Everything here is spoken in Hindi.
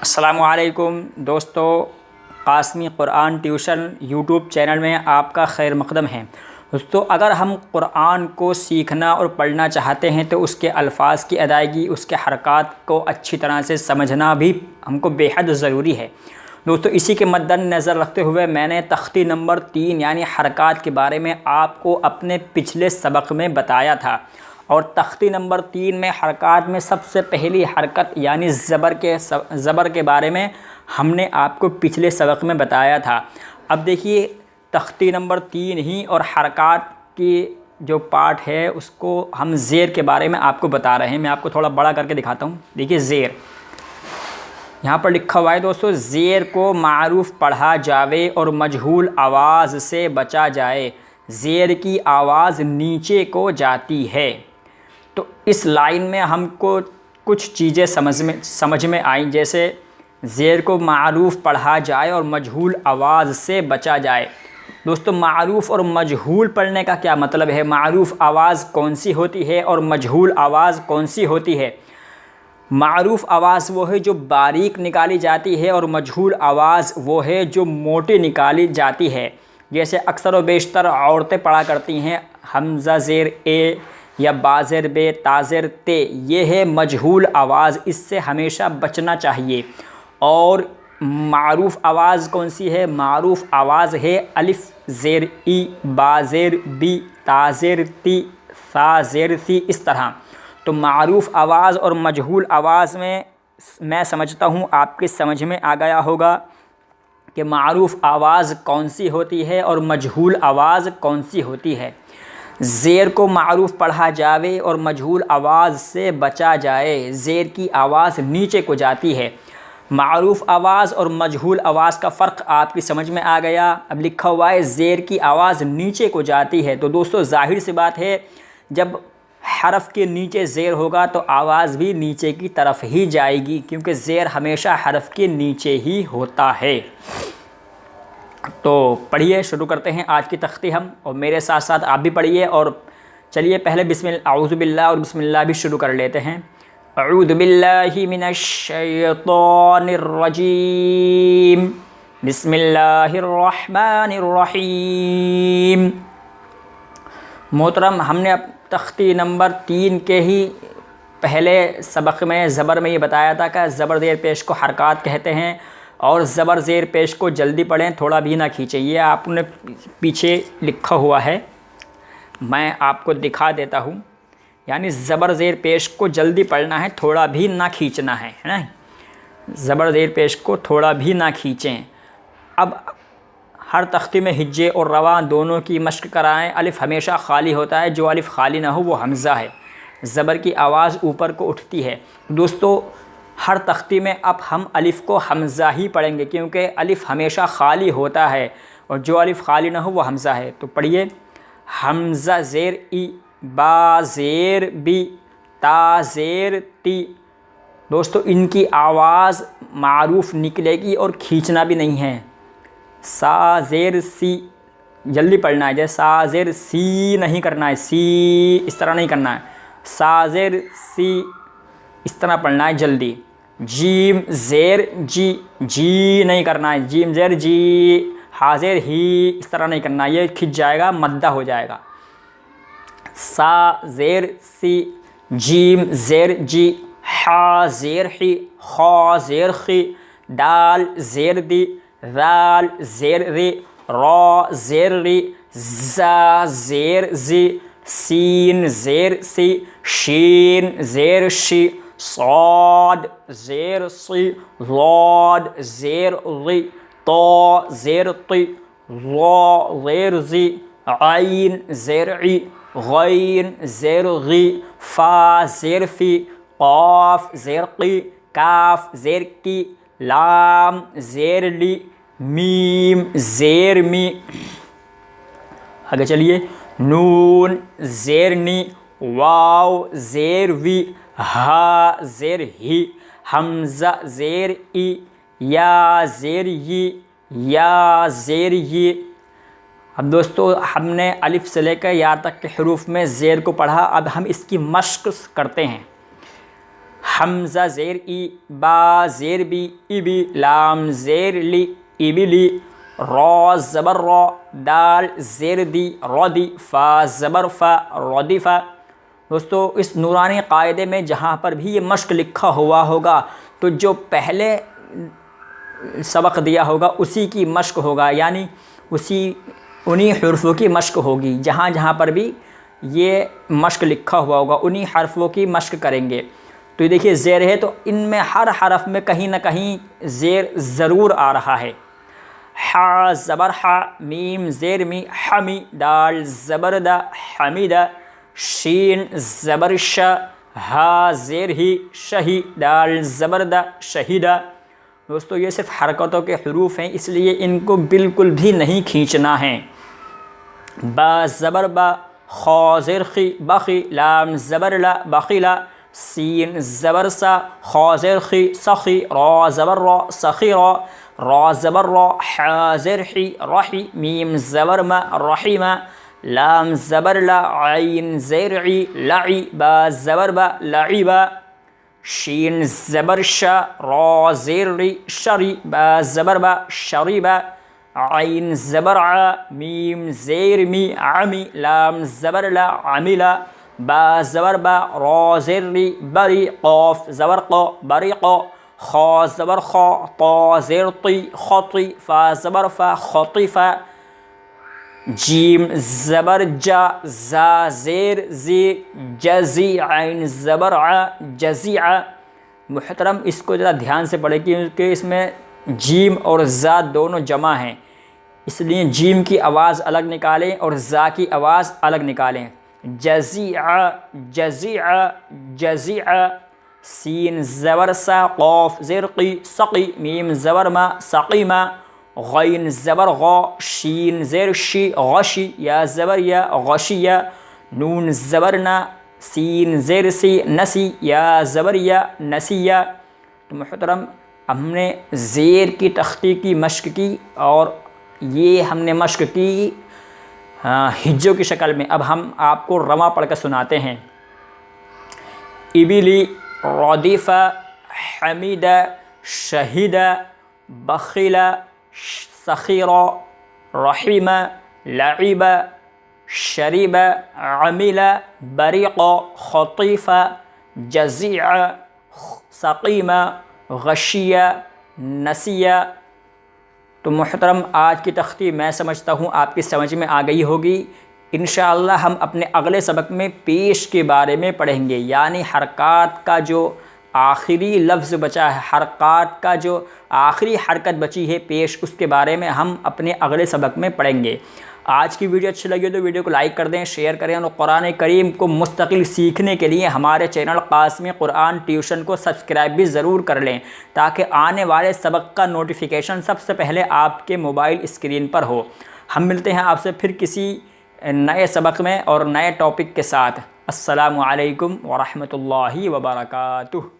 अस्सलामुअलैकुम दोस्तों, Qasmi Quran tuition YouTube channel में आपका खैर मक़दम है। दोस्तों, अगर हम कुरान को सीखना और पढ़ना चाहते हैं तो उसके अल्फाज की अदायगी, उसके हरक़ात को अच्छी तरह से समझना भी हमको बेहद ज़रूरी है। दोस्तों, इसी के मद्देनज़र रखते हुए मैंने तख्ती नंबर 3 यानी हरक़ात के बारे में आपको अपने पिछले सबक में बताया था। और तख्ती नंबर 3 में हरक़ात में सबसे पहली हरकत यानी ज़बर के बारे में हमने आपको पिछले सबक में बताया था। अब देखिए, तख्ती नंबर 3 ही और हरक़ात की जो पार्ट है उसको हम ज़ेर के बारे में आपको बता रहे हैं। मैं आपको थोड़ा बड़ा करके दिखाता हूँ। देखिए, ज़ेर यहाँ पर लिखा हुआ है दोस्तों, ज़ेर को मारूफ़ पढ़ा जावे और मजहूल आवाज़ से बचा जाए। ज़ेर की आवाज़ नीचे को जाती है। तो इस लाइन में हमको कुछ चीज़ें समझ में आई, जैसे ज़ेर को मारूफ़ पढ़ा जाए और मजहूल आवाज़ से बचा जाए। दोस्तों, मारूफ़ और मजहूल पढ़ने का क्या मतलब है? मारूफ़ आवाज़ कौन सी होती है और मजहूल आवाज़ कौन सी होती है? मारूफ़ आवाज़ वो है जो बारीक निकाली जाती है और मजहूल आवाज़ वो है जो मोटी निकाली जाती है। जैसे अक्सर व बेशतर औरतें पढ़ा करती हैं हमज़ा ज़ेर ए या बाज़ेर बे ताज़ेर ते, ये है मजहूल आवाज़, इससे हमेशा बचना चाहिए। और मारूफ़ आवाज़ कौन सी है? मारूफ़ आवाज़ है अलिफ़ ज़ेर ई, बाज़ेर बी, ताज़ेर ती, साज़ेर सी, इस तरह। तो मारूफ़ आवाज़ और मजहूल आवाज़ में मैं समझता हूँ आपकी समझ में आ गया होगा कि मारूफ़ आवाज़ कौन सी होती है और मजहूल आवाज़ कौन सी होती है। ज़ेर को मारूफ़ पढ़ा जावे और मजहूल आवाज़ से बचा जाए। ज़ेर की आवाज़ नीचे को जाती है। मारूफ़ आवाज़ और मजहूल आवाज़ का फ़र्क आपकी समझ में आ गया। अब लिखा हुआ है ज़ेर की आवाज़ नीचे को जाती है। तो दोस्तों, ज़ाहिर सी बात है, जब हरफ़ के नीचे ज़ेर होगा तो आवाज़ भी नीचे की तरफ ही जाएगी, क्योंकि ज़ेर हमेशा हरफ़ के नीचे ही होता है। तो पढ़िए, शुरू करते हैं आज की तख्ती हम, और मेरे साथ साथ आप भी पढ़िए। और चलिए पहले औज़ु बिल्लाह और बिस्मिल्लाह भी शुरू कर लेते हैं। औज़ु बिल्लाहि मिनश शैतानिर रजीम, बिस्मिल्लाहिर रहमानिर रहीम। मोहतरम, हमने अब तख्ती नंबर 3 के ही पहले सबक में ज़बर में ये बताया था कि ज़बर ज़ेर पेश को हरक़ात कहते हैं, और ज़बर ज़ेर पेश को जल्दी पढ़ें, थोड़ा भी ना खींचें। ये आपने पीछे लिखा हुआ है, मैं आपको दिखा देता हूँ। यानी ज़बर ज़ेर पेश को जल्दी पढ़ना है, थोड़ा भी ना खींचना है ना। ज़बर ज़ेर पेश को थोड़ा भी ना खींचें। अब हर तख्ती में हिज्जे और रवा दोनों की मश्क कराएं। अलिफ़ हमेशा खाली होता है, जो अलिफ़ खाली ना हो वो हमज़ा है। ज़बर की आवाज़ ऊपर को उठती है। दोस्तों, हर तख्ती में अब हम अलिफ़ को हमज़ा ही पढ़ेंगे, क्योंकि अलिफ़ हमेशा खाली होता है और जो अलिफ़ खाली ना हो वो हमज़ा है। तो पढ़िए, हमज़ा ज़ेर ई, बा ज़ेर बी, ता ज़ेर ती। दोस्तों, इनकी आवाज़ मारूफ़ निकलेगी और खींचना भी नहीं है। सा ज़ेर सी, जल्दी पढ़ना है, जैसे सा ज़ेर सी नहीं करना है, सी इस तरह नहीं करना है। सा ज़ेर सी इस तरह पढ़ना है जल्दी। जीम ज़ेर जी, जी नहीं करना है। जीम ज़ेर जी, हाज़ेर ही इस तरह नहीं करना है, ये खिंच जाएगा, मद्दा हो जाएगा। सा ज़ेर सी, जीम ज़ेर जी, हा ज़ेर ही, खा ज़ेर खी, दाल ज़ेर दी, राल ज़ेर री, रा ज़ेर री, ज़ा ज़ेर जी, सीन ज़ेर सी, शीन ज़ेर शी, साद ज़ेर सी, ज़ाद ज़ेर री, ता ज़ेर ती, ज़ा ज़ेर ज़ी, आइन ज़ेर ई, गैन ज़ेर गी, फ़ा ज़ेर फ़ी, क़ाफ़ ज़ेर क़ी, काफ़ ज़ेर की, लाम ज़ेर ली, मीम ज़ेर मी। आगे चलिए, नून ज़ेर नी, वाव ज़ेर वी, हा ज़ेर ही, हमज़ा ज़ेर ई, या ज़ेर यी, या ज़ेर ये। अब दोस्तों, हमने अलिफ़ से लेकर या तक के हरूफ में ज़ेर को पढ़ा। अब हम इसकी मश्क करते हैं। हमज़ा ज़ेर ई, बा ज़ेर बी, इबी, लाम ज़ेर ली, इबिली, रॉ ज़बर रॉ, दाल ज़ेर दी, रौदी, फ़ा ज़बर फ़ा, रौदिफ़ा। दोस्तों इस नूरानी कायदे में जहाँ पर भी ये मश्क लिखा हुआ होगा तो जो पहले सबक दिया होगा उसी की मश्क होगा, यानी उन्हीं हर्फ़ों की मश्क होगी। जहाँ जहाँ पर भी ये मश्क लिखा हुआ होगा उन्हीं हर्फ़ों की मश्क करेंगे। तो ये देखिए ज़ेर है तो इनमें हर हरफ में कहीं ना कहीं ज़ेर ज़रूर आ रहा है। हा ज़बर हा, मीम ज़ेर मी, हमी, दाल ज़बर दा, हमीदा, शीन ज़बर श, हा ज़ेर ही, शही, दाल ज़बर दा, शहीदा। दोस्तों ये सिर्फ हरकतों के हरूफ हैं, इसलिए इनको बिल्कुल भी नहीं खींचना है। बा ज़बर बा, खौ ज़ेर खी, बखी, लाम ज़बर ला, बखीला, सीन ज़बर सा, खौ ज़ेर खी, सखी, रॉ ज़बर रॉ, सखी रॉ ज़बर रॉ, हा ज़ेर ही, रही, मीम ज़बर मा, रहीमा, लाम ज़बर ला, आइन ज़ेर ई, लई, बा ज़बर बा, लईबा, शीन ज़बर श, रॉ ज़ेर री, शरी, बा ज़बर बा, शरीबा, आइन ज़बर आ, मीम ज़ेर मी, आमी, लाम ज़बर ला, आमिला, बा ज़बर बा, रॉ ज़ेर री, बरी, क़ाफ ज़बर क़, बरीक़, खौ ज़बर खौ, तौ ज़ेर ती, ख़ती, फ़ा ज़बर फ़ा, ख़तीफ़ा, जीम ज़बर जा, ज़ा ज़ेर ज़ी, जज़ी, आइन ज़बर आ, जज़ीआ। मुहतरम इसको ज़रा ध्यान से पढ़ें क्योंकि इसमें जीम और ज़ा दोनों जमा हैं, इसलिए जीम की आवाज़ अलग निकालें और ज़ा की आवाज़ अलग निकालें। जज़ीआ, जज़ीआ, जज़ीआ, सीन ज़बर सा, क़ाफ ज़ेर क़ी, सक़ी, मीम ज़बर मा, सक़ीमा, गैन ज़बर गौ, शीन ज़ेर शी, गशी, या ज़बर या, गशिया, नून ज़बर ना, सीन ज़ेर सी, नसी, या ज़बर या, नसिया। तो मुहतरम हमने ज़ेर की तख्ती की मश्क की और ये हमने मश्क की हिज्जों की शक्ल में। अब हम आपको रमा पढ़ कर सुनाते हैं। इबिली, रौदिफ़ा, हमीदा, शहीदा, बखीला, सखीरा, रहीमा, लईबा, शरीबा, अमीला, बरीक़ा, ख़तीफ़ा, जज़ीआ, सक़ीमा, गशिया, नसिया। तो मुहतरम आज की तख्ती मैं समझता हूँ आपकी समझ में आ गई होगी। इंशाअल्लाह हम अपने अगले सबक में पेश के बारे में पढ़ेंगे, यानी हरकत का जो आखिरी लफ्ज़ बचा है, हरकत का जो आखिरी हरकत बची है पेश, उसके बारे में हम अपने अगले सबक में पढ़ेंगे। आज की वीडियो अच्छी लगी तो वीडियो को लाइक कर दें, शेयर करें और कुरान करीम को मुस्तकिल सीखने के लिए हमारे चैनल क़ासमी कुरान ट्यूशन को सब्सक्राइब भी ज़रूर कर लें, ताकि आने वाले सबक का नोटिफिकेशन सबसे पहले आपके मोबाइल स्क्रीन पर हो। हम मिलते हैं आपसे फिर किसी नए सबक में और नए टॉपिक के साथ। अस्सलामु अलैकुम व रहमतुल्लाहि व बरकातुहू।